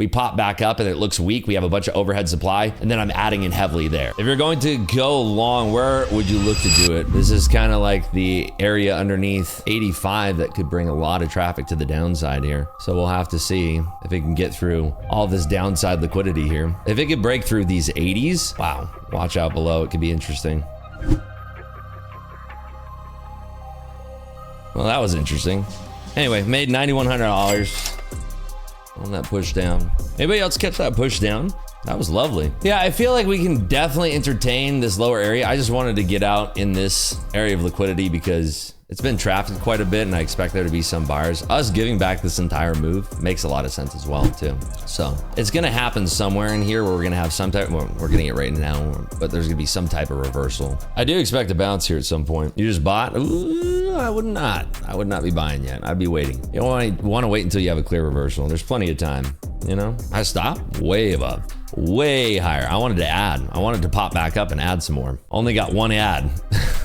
we pop back up and it looks weak. We have a bunch of overhead supply, and then I'm adding in heavily there. If you're going to go long, where would you look to do it? This is kind of like the area underneath 85 that could bring a lot of traffic to the downside here. So we'll have to see if it can get through all this downside liquidity here. If it could break through these 80s, wow, watch out below. It could be interesting. Well, that was interesting. Anyway, made $9,100 on that push down. Anybody else catch that push down? That was lovely. Yeah, I feel like we can definitely entertain this lower area. I just wanted to get out in this area of liquidity because it's been trafficked quite a bit and I expect there to be some buyers. Us giving back this entire move makes a lot of sense as well too. So it's gonna happen somewhere in here where we're gonna have some type, well, we're getting it right now, but there's gonna be some type of reversal. I do expect a bounce here at some point. You just bought? Ooh, I would not be buying yet. I'd be waiting. You don't want to wait until you have a clear reversal. There's plenty of time, you know? I stopped way above. Way higher. I wanted to add. I wanted to pop back up and add some more. Only got one ad.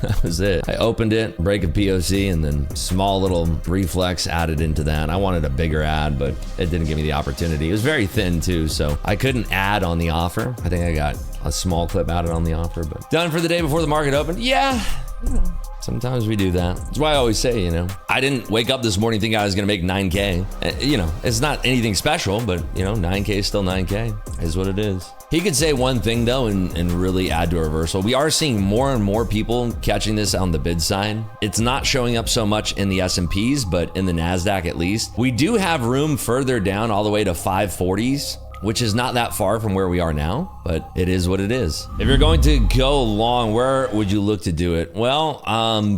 That was it. I opened it, break a POC, and then small little reflex added into that. I wanted a bigger ad, but it didn't give me the opportunity. It was very thin too, so I couldn't add on the offer. I think I got a small clip added on the offer, but done for the day before the market opened. Yeah, you know, sometimes we do that. That's why I always say, you know, I didn't wake up this morning thinking I was gonna make 9K. You know, it's not anything special, but you know, 9K is still 9K, is what it is. He could say one thing though and really add to a reversal. We are seeing more and more people catching this on the bid side. It's not showing up so much in the S&Ps, but in the NASDAQ at least. We do have room further down all the way to 540s. Which is not that far from where we are now, but it is what it is. If you're going to go long, where would you look to do it? Well,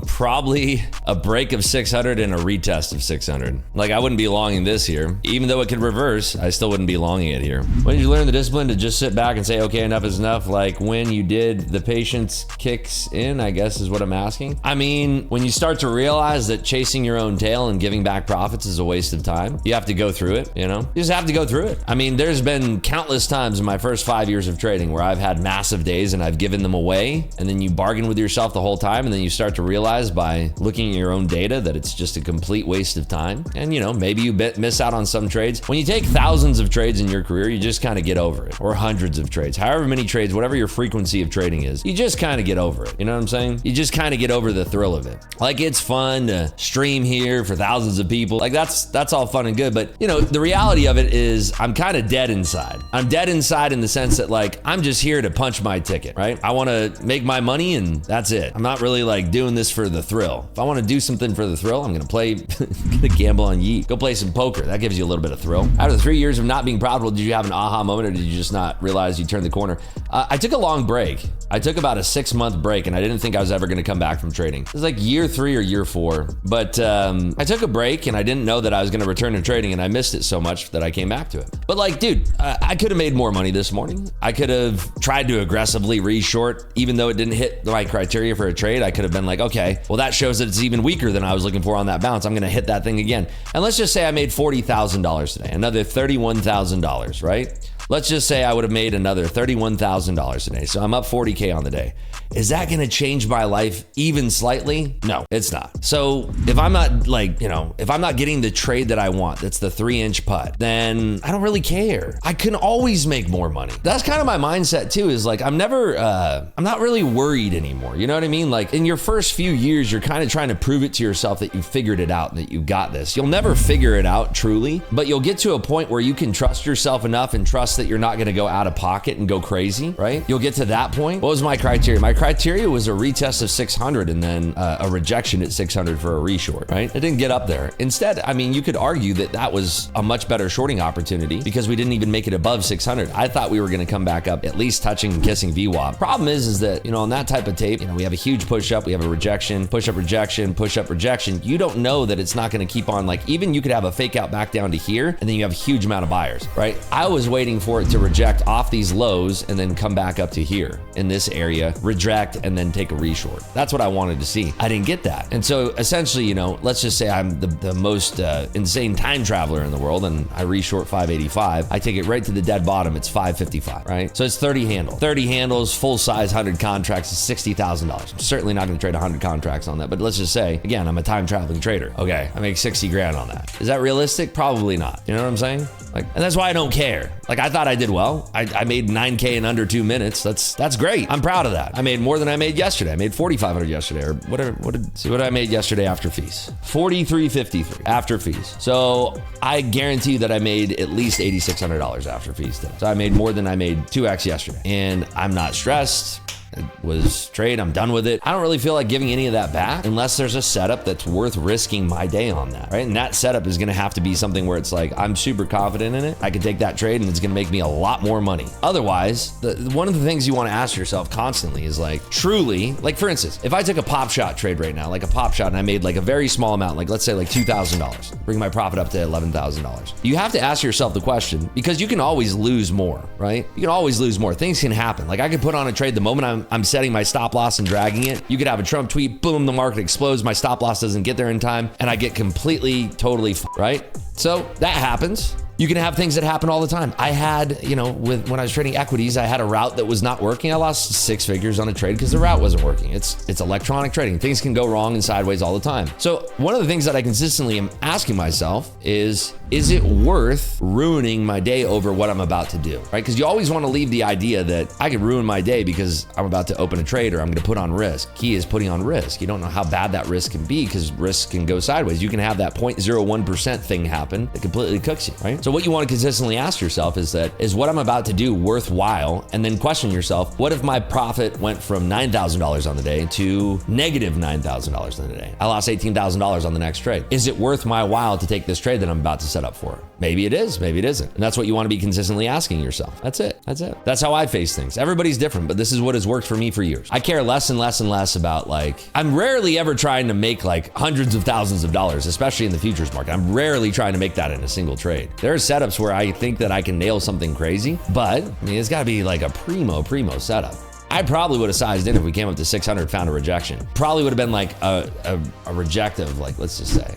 probably a break of 600 and a retest of 600. Like I wouldn't be longing this here. Even though it could reverse, I still wouldn't be longing it here. When did you learn the discipline to just sit back and say, okay, enough is enough? Like when you did, the patience kicks in, I guess is what I'm asking. I mean, when you start to realize that chasing your own tail and giving back profits is a waste of time, you have to go through it, you know? You just have to go through it. I mean, there's been countless times in my first 5 years of trading where I've had massive days and I've given them away, and then you bargain with yourself the whole time, and then you start to realize by looking at your own data that it's just a complete waste of time. And you know, maybe you miss out on some trades. When you take thousands of trades in your career, you just kind of get over it, or hundreds of trades, however many trades, whatever your frequency of trading is, you just kind of get over it. You know what I'm saying? You just kind of get over the thrill of it. Like it's fun to stream here for thousands of people. Like that's all fun and good, but you know, the reality of it is I'm kind of dead inside. I'm dead inside in the sense that like, I'm just here to punch my ticket, right? I want to make my money and that's it. I'm not really like doing this for the thrill. If I want to do something for the thrill, I'm going to play, gonna gamble on yeet. Go play some poker. That gives you a little bit of thrill. After 3 years of not being profitable, did you have an aha moment or did you just not realize you turned the corner? I took a long break. I took about a 6-month break and I didn't think I was ever going to come back from trading. It was like year 3 or year 4, but I took a break and I didn't know that I was going to return to trading and I missed it so much that I came back to it. But like, dude, I could have made more money this morning. I could have tried to aggressively re-short, even though it didn't hit the right criteria for a trade. I could have been like, okay, well that shows that it's even weaker than I was looking for on that bounce. I'm going to hit that thing again. And let's just say I made $40,000 today, another $31,000, right? Let's just say I would have made another $31,000 today. So I'm up 40K on the day. Is that going to change my life even slightly? No, it's not. So if I'm not like, you know, if I'm not getting the trade that I want, that's the 3-inch putt, then I don't really care. I can always make more money. That's kind of my mindset too, is like, I'm not really worried anymore. You know what I mean? Like in your first few years, you're kind of trying to prove it to yourself that you figured it out, that you got this. You'll never figure it out truly, but you'll get to a point where you can trust yourself enough and trust that you're not going to go out of pocket and go crazy, right? You'll get to that point. What was my criteria? My criteria was a retest of 600 and then a rejection at 600 for a reshort, right? It didn't get up there. Instead, I mean, you could argue that that was a much better shorting opportunity because we didn't even make it above 600. I thought we were going to come back up at least touching and kissing VWAP. Problem is that, you know, on that type of tape, you know, we have a huge push up, we have a rejection, push up, rejection, push up, rejection. You don't know that it's not going to keep on. Like even you could have a fake out back down to here and then you have a huge amount of buyers, right? I was waiting for it to reject off these lows and then come back up to here in this area, reject, and then take a reshort. That's what I wanted to see. I didn't get that. And so essentially, you know, let's just say I'm the most insane time traveler in the world and I reshort 585. I take it right to the dead bottom. It's 555, right? So it's 30 handle. 30 handles, full size, 100 contracts is $60,000. I'm certainly not going to trade 100 contracts on that, but let's just say, again, I'm a time traveling trader. Okay, I make 60 grand on that. Is that realistic? Probably not. You know what I'm saying? Like, and that's why I don't care. Like, I thought I did well. I made 9K in under 2 minutes. That's great. I'm proud of that. I made more than I made yesterday. I made 4,500 yesterday, or whatever. See what I made yesterday after fees. 43.53 after fees. So I guarantee you that I made at least $8,600 after fees today. So I made more than I made 2x yesterday, and I'm not stressed. It was trade. I'm done with it. I don't really feel like giving any of that back unless there's a setup that's worth risking my day on that, right? And that setup is going to have to be something where it's like, I'm super confident in it. I can take that trade and it's going to make me a lot more money. Otherwise, one of the things you want to ask yourself constantly is like, truly, like for instance, if I took a pop shot trade right now, like a pop shot, and I made like a very small amount, like let's say like $2,000, bring my profit up to $11,000. You have to ask yourself the question, because you can always lose more, right? You can always lose more. Things can happen. Like I could put on a trade the moment I'm setting my stop loss and dragging it. You could have a Trump tweet, boom, the market explodes, my stop loss doesn't get there in time, and I get completely, totally, right? So that happens. You can have things that happen all the time. I had, when I was trading equities, I had a route that was not working. I lost 6 figures on a trade because the route wasn't working. It's electronic trading. Things can go wrong and sideways all the time. So one of the things that I consistently am asking myself is it worth ruining my day over what I'm about to do, right? Because you always want to leave the idea that I could ruin my day because I'm about to open a trade or I'm going to put on risk. Key is putting on risk. You don't know how bad that risk can be because risk can go sideways. You can have that 0.01% thing happen that completely cooks you, right? So what you want to consistently ask yourself is what I'm about to do worthwhile? And then question yourself, what if my profit went from $9,000 on the day to negative $9,000 on the day? I lost $18,000 on the next trade. Is it worth my while to take this trade that I'm about to set up for? Maybe it is, maybe it isn't. And that's what you want to be consistently asking yourself. That's it. That's how I face things. Everybody's different, but this is what has worked for me for years. I care less and less and less about I'm rarely ever trying to make hundreds of thousands of dollars, especially in the futures market. I'm rarely trying to make that in a single trade. There are setups where I think that I can nail something crazy, but it's gotta be like a primo setup. I probably would have sized in if we came up to 600, found a rejection. Probably would have been like a reject of let's just say,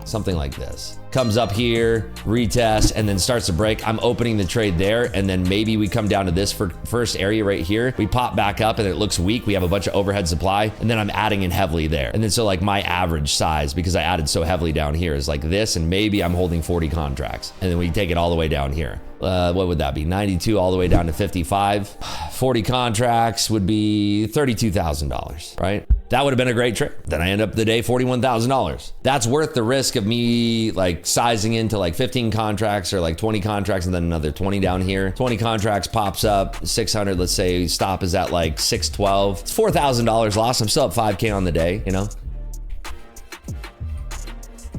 something like this. Comes up here, retest, and then starts to break. I'm opening the trade there, and then maybe we come down to this first area right here. We pop back up and it looks weak. We have a bunch of overhead supply, and then I'm adding in heavily there. And then so my average size, because I added so heavily down here, is like this, and maybe I'm holding 40 contracts. And then we take it all the way down here. What would that be? 92 all the way down to 55. 40 contracts would be $32,000, right? That would have been a great trade. Then I end up the day $41,000. That's worth the risk of me sizing into 15 contracts or 20 contracts and then another 20 down here. 20 contracts pops up, 600, let's say stop is at 612. It's $4,000 loss. I'm still up 5K on the day,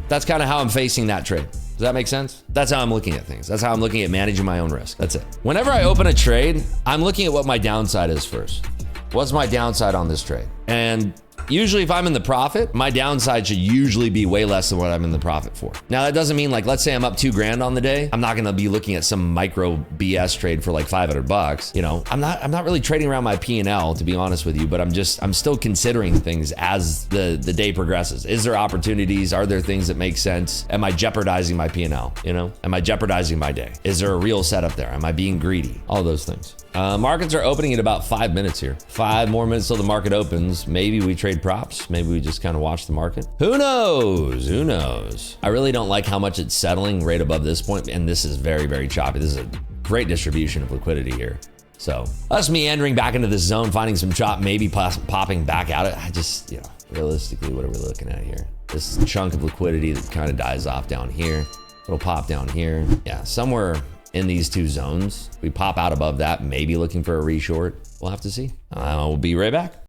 That's kind of how I'm facing that trade. Does that make sense? That's how I'm looking at things. That's how I'm looking at managing my own risk. That's it. Whenever I open a trade, I'm looking at what my downside is first. What's my downside on this trade? And usually if I'm in the profit, my downside should usually be way less than what I'm in the profit for. Now that doesn't mean let's say I'm up $2,000 on the day. I'm not gonna be looking at some micro BS trade for $500. I'm not really trading around my P&L, to be honest with you, but I'm still considering things as the day progresses. Is there opportunities? Are there things that make sense? Am I jeopardizing my P&L? Am I jeopardizing my day? Is there a real setup there? Am I being greedy? All those things. Markets are opening in about 5 minutes here. 5 more minutes till the market opens. Maybe we trade props. Maybe we just kind of watch the market. Who knows? Who knows? I really don't like how much it's settling right above this point, and this is very, very choppy. This is a great distribution of liquidity here. So us meandering back into this zone, finding some chop, maybe popping back out. I just, realistically, what are we looking at here? This chunk of liquidity that kind of dies off down here. It'll pop down here. Yeah, somewhere in these two zones. We pop out above that, maybe looking for a reshort. We'll have to see. We'll be right back.